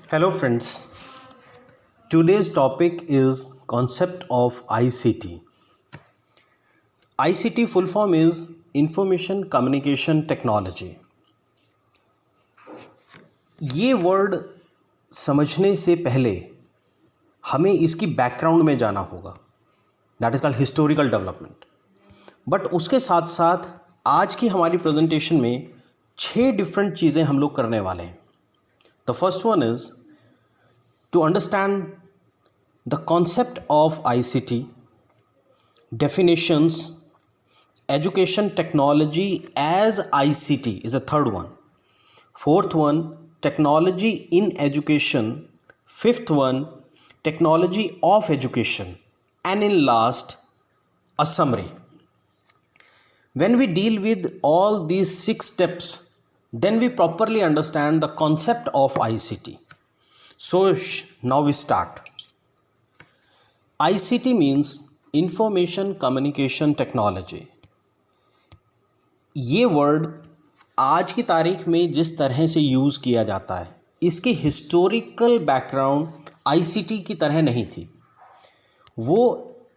Hello friends, today's topic is concept of ICT. ICT full form is Information Communication Technology. ये word समझने से पहले हमें इसकी बैकग्राउंड में जाना होगा, that is called historical development. But उसके साथ साथ आज की हमारी प्रेजेंटेशन में 6 डिफरेंट चीज़ें हम लोग करने वाले हैं. The first one is to understand the concept of ICT, definitions, education technology as ICT is a third one. Fourth one, technology in education. Fifth one, technology of education. And in last, a summary. When we deal with all these 6 steps, then we properly understand the concept of ICT. So now we start. ICT means Information Communication Technology. ये word आज की तारीख में जिस तरह से use किया जाता है, इसके हिस्टोरिकल बैकग्राउंड ICT की तरह नहीं थी. वो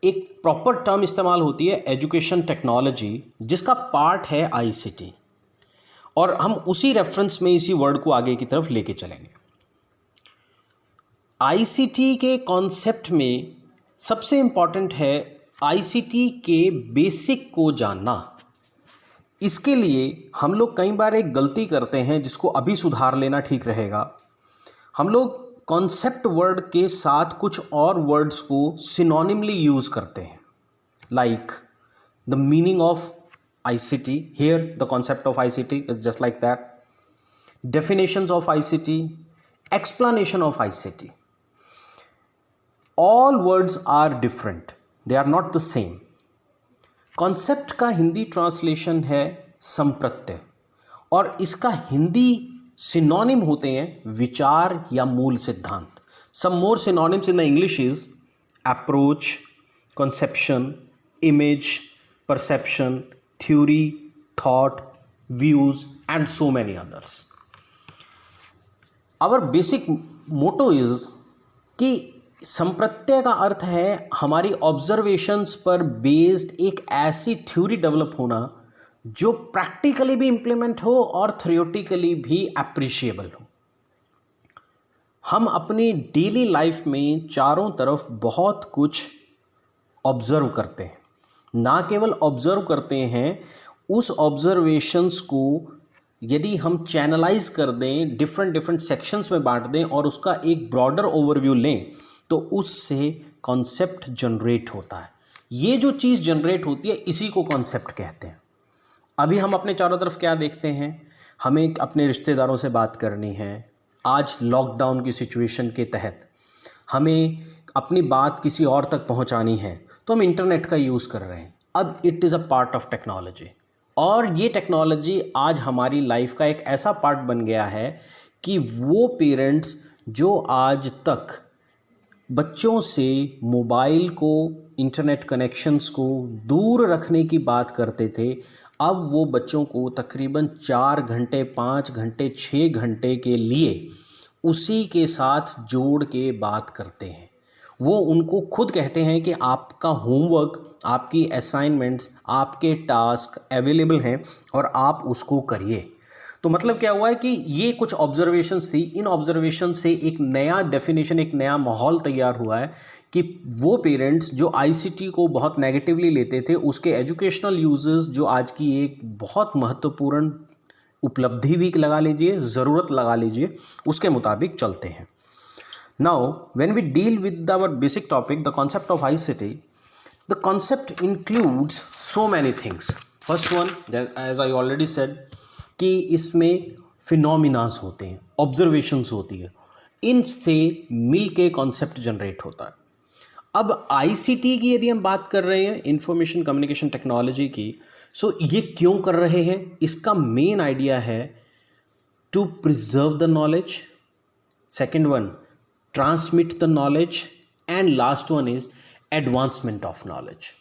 एक प्रॉपर टर्म इस्तेमाल होती है एजुकेशन टेक्नोलॉजी, जिसका पार्ट है ICT, और हम उसी रेफरेंस में इसी वर्ड को आगे की तरफ लेके चलेंगे. आईसीटी के कॉन्सेप्ट में सबसे इम्पॉर्टेंट है आईसीटी के बेसिक को जानना. इसके लिए हम लोग कई बार एक गलती करते हैं जिसको अभी सुधार लेना ठीक रहेगा. हम लोग कॉन्सेप्ट वर्ड के साथ कुछ और वर्ड्स को सिनोनिमली यूज़ करते हैं, like the meaning of ICT. Here the concept of ICT is just like that. Definitions of ICT, explanation of ICT. All words are different, they are not the same. Concept का Hindi translation है संप्रत्यय, और इसका Hindi synonym होते हैं विचार या मूल सिद्धांत. Some more synonyms in the English is approach, conception, image, perception, theory, thought, views and so many others. Our basic motto is कि संप्रत्यय का अर्थ है हमारी ऑब्जर्वेशंस पर बेस्ड एक ऐसी थ्योरी डेवलप होना जो प्रैक्टिकली भी इम्प्लीमेंट हो और थ्योरेटिकली भी अप्रिशिएबल हो. हम अपनी डेली लाइफ में चारों तरफ बहुत कुछ ऑब्जर्व करते हैं. ना केवल ऑब्जर्व करते हैं, उस ऑब्जर्वेशंस को यदि हम चैनलाइज कर दें, डिफरेंट सेक्शंस में बांट दें और उसका एक ब्रॉडर ओवरव्यू लें, तो उससे कॉन्सेप्ट जनरेट होता है. ये जो चीज़ जनरेट होती है इसी को कॉन्सेप्ट कहते हैं. अभी हम अपने चारों तरफ क्या देखते हैं, हमें अपने रिश्तेदारों से बात करनी है. आज लॉकडाउन की सिचुएशन के तहत हमें अपनी बात किसी और तक पहुंचानी है, तो हम इंटरनेट का यूज़ कर रहे हैं. अब it is a part of technology, और ये टेक्नोलॉजी आज हमारी लाइफ का एक ऐसा पार्ट बन गया है कि वो पेरेंट्स जो आज तक बच्चों से मोबाइल को, इंटरनेट कनेक्शंस को दूर रखने की बात करते थे, अब वो बच्चों को तकरीबन 4 घंटे, 5 घंटे, 6 घंटे के लिए उसी के साथ जोड़ के बात करते हैं. वो उनको खुद कहते हैं कि आपका होमवर्क, आपकी असाइनमेंट्स, आपके टास्क अवेलेबल हैं और आप उसको करिए. तो मतलब क्या हुआ है कि ये कुछ ऑब्जर्वेशंस थी. इन ऑब्जर्वेशन से एक नया डेफिनेशन, एक नया माहौल तैयार हुआ है कि वो पेरेंट्स जो आईसीटी को बहुत नेगेटिवली लेते थे, उसके एजुकेशनल यूजेस जो आज की एक बहुत महत्वपूर्ण उपलब्धि भी लगा लीजिए, ज़रूरत लगा लीजिए, उसके मुताबिक चलते हैं. Now when we deal with our basic topic, the concept of ICT, the concept includes so many things. First one, as I already said, कि इसमें फिनोमिनास होते हैं, ऑब्जर्वेशंस होती है, इनसे मिल के कॉन्सेप्ट जनरेट होता है. अब आईसीटी की यदि हम बात कर रहे हैं, इंफॉर्मेशन कम्युनिकेशन टेक्नोलॉजी की, सो ये क्यों कर रहे हैं? इसका मेन आइडिया है to preserve the knowledge, second one transmit the knowledge, and last one is advancement of knowledge.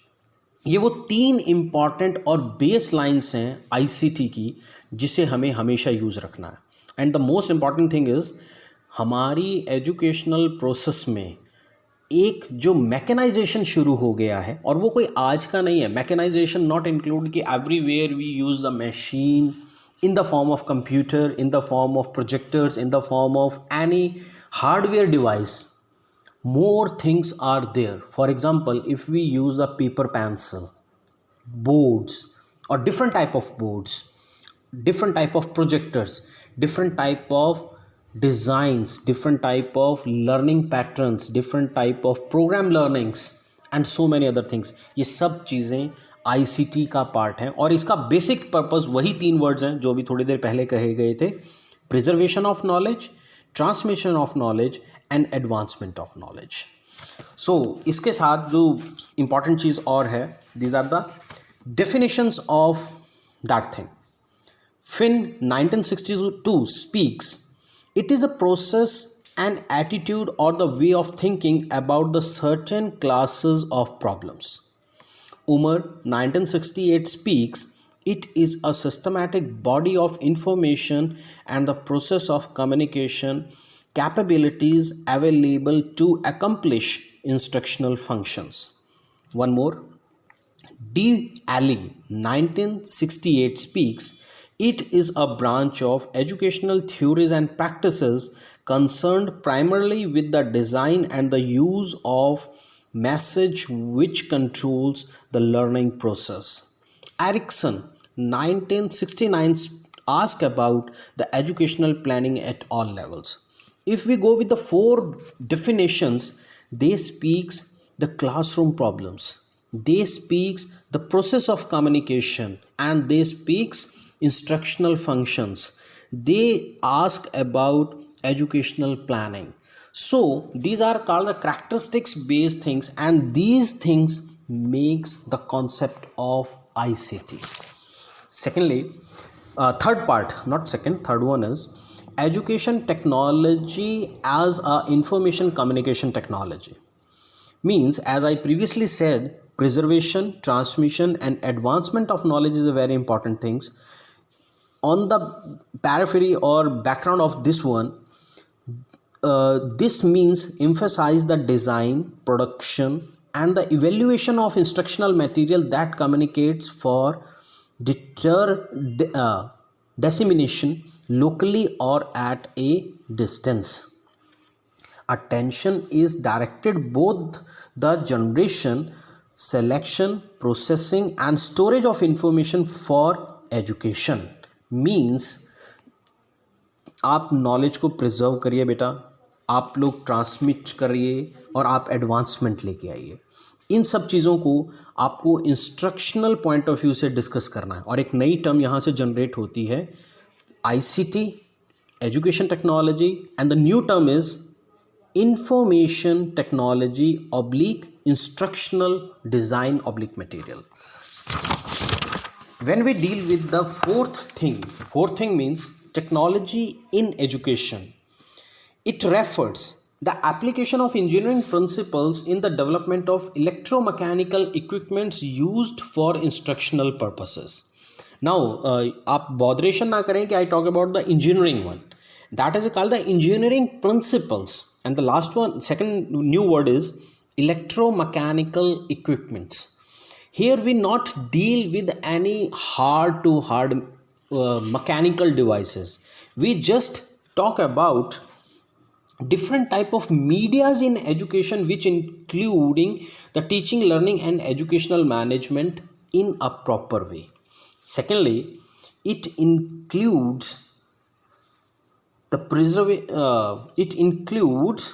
ये वो 3 इम्पॉर्टेंट और बेस लाइन्स हैं आईसीटी की, जिसे हमें हमेशा यूज़ रखना है. And the most important thing is हमारी एजुकेशनल प्रोसेस में एक जो मैकेनाइजेशन शुरू हो गया है, और वो कोई आज का नहीं है. मैकेनाइजेशन नॉट इंक्लूड कि everywhere we use the machine in the form of computer, in the form of projectors, in the form of any hardware device. More things are there. For example, if we use a paper pencil, boards, or different type of boards, different type of projectors, different type of designs, different type of learning patterns, different type of program learnings, and so many other things. ये सब चीज़ें ICT का part है, और इसका basic purpose वही 3 words हैं जो अभी थोड़ी देर पहले कहे गए थे: preservation of knowledge, transmission of knowledge and advancement of knowledge. So इसके साथ जो इम्पॉर्टेंट चीज़ और है, these are the definitions of that thing. Finn 1962 speaks, it is a process and attitude or the way of thinking about the certain classes of problems. Umar 1968 speaks, it is a systematic body of information and the process of communication capabilities available to accomplish instructional functions. One more. D. Alley 1968 speaks, it is a branch of educational theories and practices concerned primarily with the design and the use of message which controls the learning process. Erickson 1969 asked about the educational planning at all levels. If we go with the 4 definitions, they speaks the classroom problems, they speaks the process of communication, and they speaks instructional functions. They ask about educational planning. So these are called the characteristics based things, and these things makes the concept of ICT. Secondly, third one is education technology as a information communication technology. Means, as I previously said, preservation, transmission and advancement of knowledge is a very important things. On the periphery or background of this one, this means emphasize the design, production and the evaluation of instructional material that communicates for dissemination locally or at a distance. Attention is directed both the generation, selection, processing and storage of information for education. Means, आप knowledge को preserve करिए बेटा, आप लोग transmit करिए और आप advancement लेके आइए. इन सब चीज़ों को आपको इंस्ट्रक्शनल पॉइंट ऑफ व्यू से डिस्कस करना है. और एक नई टर्म यहाँ से जनरेट होती है, ICT, education technology, and the new term is information technology / instructional design / material. When we deal with the fourth thing means technology in education. It refers the application of engineering principles in the development of electromechanical equipments used for instructional purposes. Now आप botheration ना करें कि I talk about the engineering one. That is called the engineering principles. And the last one, second new word is electromechanical equipments. Here we not deal with any hard mechanical devices. We just talk about different type of medias in education, which including the teaching, learning and educational management in a proper way. Secondly, it includes it includes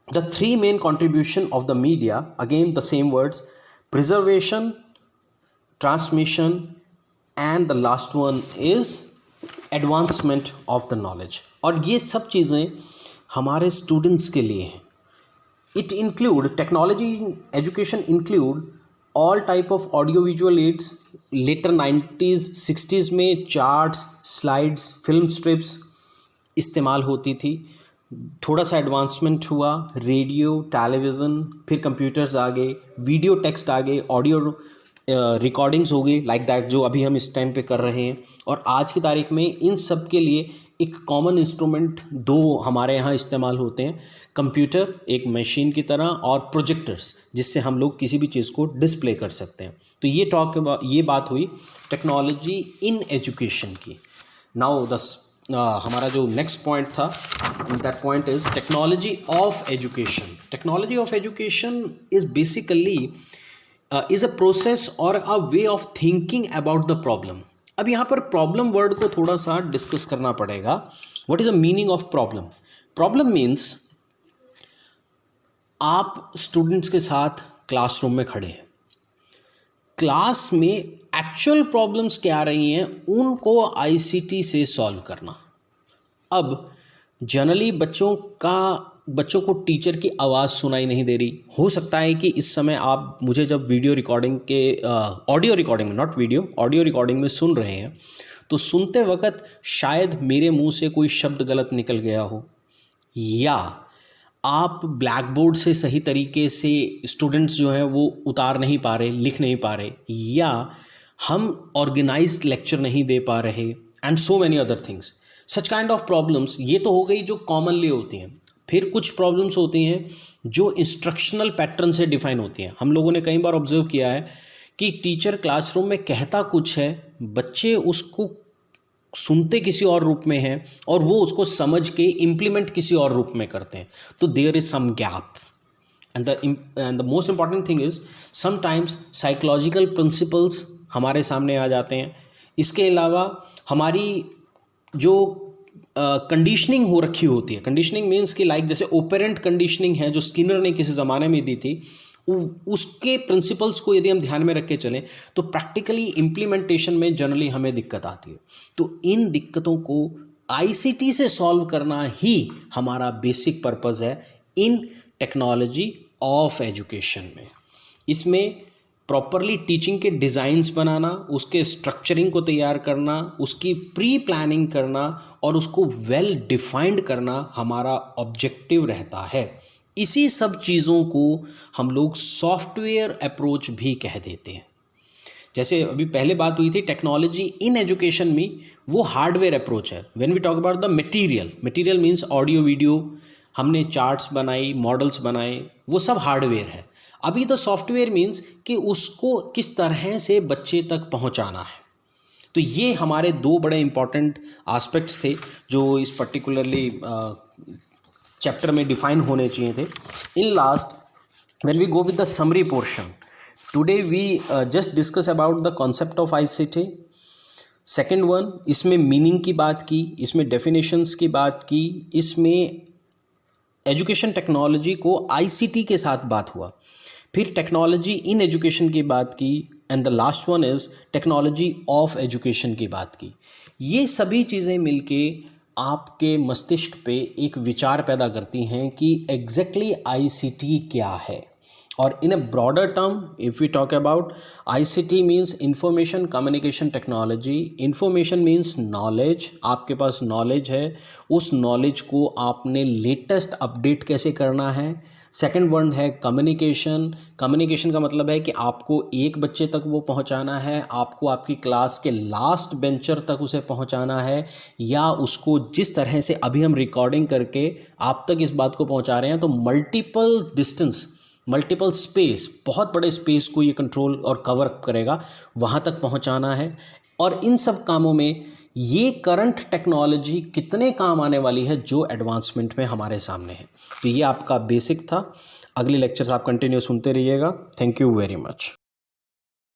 the 3 main contribution of the media. Again the same words: preservation, transmission and the last one is advancement of the knowledge. और ये सब चीज़ें हमारे students के लिए हैं. It include technology in education include all type of audio visual aids. Later 90s 60s में charts, slides, film strips इस्तेमाल होती थी. थोड़ा सा एडवांसमेंट हुआ, रेडियो, टेलीविज़न, फिर कंप्यूटर्स आ गए, वीडियो टेक्स्ट आ गए, ऑडियो रिकॉर्डिंग्स हो गई लाइक दैट, जो अभी हम इस टाइम पे कर रहे हैं. और आज की तारीख में इन सब के लिए एक कॉमन इंस्ट्रूमेंट दो हमारे यहाँ इस्तेमाल होते हैं, कंप्यूटर एक मशीन की तरह और प्रोजेक्टर्स जिससे हम लोग किसी भी चीज़ को डिस्प्ले कर सकते हैं। तो ये बात हुई टेक्नोलॉजी इन एजुकेशन की। नाउ हमारा जो नेक्स्ट पॉइंट था, that point is technology of education. Technology of education is basically is a process और a way of thinking about the problem. अब यहाँ पर प्रॉब्लम वर्ड को थोड़ा सा डिस्कस करना पड़ेगा। What is the meaning of problem? Problem means आप स्टूडेंट्स के साथ क्लासरूम में खड़े हैं, क्लास में एक्चुअल प्रॉब्लम्स क्या आ रही हैं उनको आईसीटी से सॉल्व करना। अब जनरली बच्चों को टीचर की आवाज़ सुनाई नहीं दे रही। हो सकता है कि इस समय आप मुझे जब वीडियो रिकॉर्डिंग के ऑडियो रिकॉर्डिंग में, नॉट वीडियो, ऑडियो रिकॉर्डिंग में सुन रहे हैं, तो सुनते वक्त शायद मेरे मुंह से कोई शब्द गलत निकल गया हो, या आप ब्लैक बोर्ड से सही तरीके से स्टूडेंट्स जो हैं वो उतार नहीं पा रहे, लिख नहीं पा रहे, या हम ऑर्गेनाइज्ड लेक्चर नहीं दे पा रहे, and so many other things. Such kind of problems, ये तो हो गई जो कॉमनली होती हैं। फिर कुछ प्रॉब्लम्स होती हैं जो इंस्ट्रक्शनल पैटर्न से डिफाइन होती हैं। हम लोगों ने कई बार ऑब्जर्व किया है कि टीचर क्लासरूम में कहता कुछ है, बच्चे उसको सुनते किसी और रूप में हैं और वो उसको समझ के इम्प्लीमेंट किसी और रूप में करते हैं। तो there is some gap, and the most important thing is sometimes psychological principles हमारे सामने आ जाते हैं। इसके अलावा हमारी जो कंडीशनिंग हो रखी होती है, कंडीशनिंग मीन्स कि लाइक जैसे ओपेरेंट कंडीशनिंग है जो स्किनर ने किसी ज़माने में दी थी, उसके प्रिंसिपल्स को यदि हम ध्यान में रख के चलें तो प्रैक्टिकली इम्प्लीमेंटेशन में जनरली हमें दिक्कत आती है। तो इन दिक्कतों को आईसीटी से सॉल्व करना ही हमारा बेसिक पर्पस है इन टेक्नोलॉजी ऑफ एजुकेशन में। इसमें प्रॉपरली टीचिंग के डिज़ाइंस बनाना, उसके स्ट्रक्चरिंग को तैयार करना, उसकी प्री प्लानिंग करना और उसको वेल डिफाइंड करना हमारा ऑब्जेक्टिव रहता है। इसी सब चीज़ों को हम लोग सॉफ्टवेयर अप्रोच भी कह देते हैं। जैसे अभी पहले बात हुई थी टेक्नोलॉजी इन एजुकेशन में, वो हार्डवेयर अप्रोच है। When we talk about the material means audio video, हमने चार्ट्स बनाई, मॉडल्स बनाए, वो सब हार्डवेयर है। अभी तो सॉफ्टवेयर मीन्स कि उसको किस तरह से बच्चे तक पहुंचाना है। तो ये हमारे दो बड़े इंपॉर्टेंट एस्पेक्ट्स थे जो इस पर्टिकुलरली चैप्टर में डिफाइन होने चाहिए थे। In last, when we go with the summary portion, today we just discuss about the concept of ICT. Second one, इसमें मीनिंग की बात की, इसमें डेफिनेशंस की बात की, इसमें एजुकेशन टेक्नोलॉजी को आईसीटी के साथ बात हुआ, फिर टेक्नोलॉजी इन एजुकेशन की बात की, and the last one is technology of education की बात की। ये सभी चीज़ें मिलके आपके मस्तिष्क पे एक विचार पैदा करती हैं कि एग्जैक्टली आईसीटी क्या है। और in a broader term, if we talk about ICT means information communication technology. Information means knowledge, आपके पास नॉलेज है, उस नॉलेज को आपने लेटेस्ट अपडेट कैसे करना है। सेकंड वर्ड है कम्युनिकेशन। कम्युनिकेशन का मतलब है कि आपको एक बच्चे तक वो पहुंचाना है, आपको आपकी क्लास के लास्ट बेंचर तक उसे पहुंचाना है, या उसको जिस तरह से अभी हम रिकॉर्डिंग करके आप तक इस बात को पहुंचा रहे हैं, तो मल्टीपल डिस्टेंस, मल्टीपल स्पेस, बहुत बड़े स्पेस को ये कंट्रोल और कवर करेगा, वहाँ तक पहुँचाना है। और इन सब कामों में ये करंट टेक्नोलॉजी कितने काम आने वाली है जो एडवांसमेंट में हमारे सामने है। तो ये आपका बेसिक था। अगले लेक्चर्स आप कंटिन्यू सुनते रहिएगा। Thank you very much.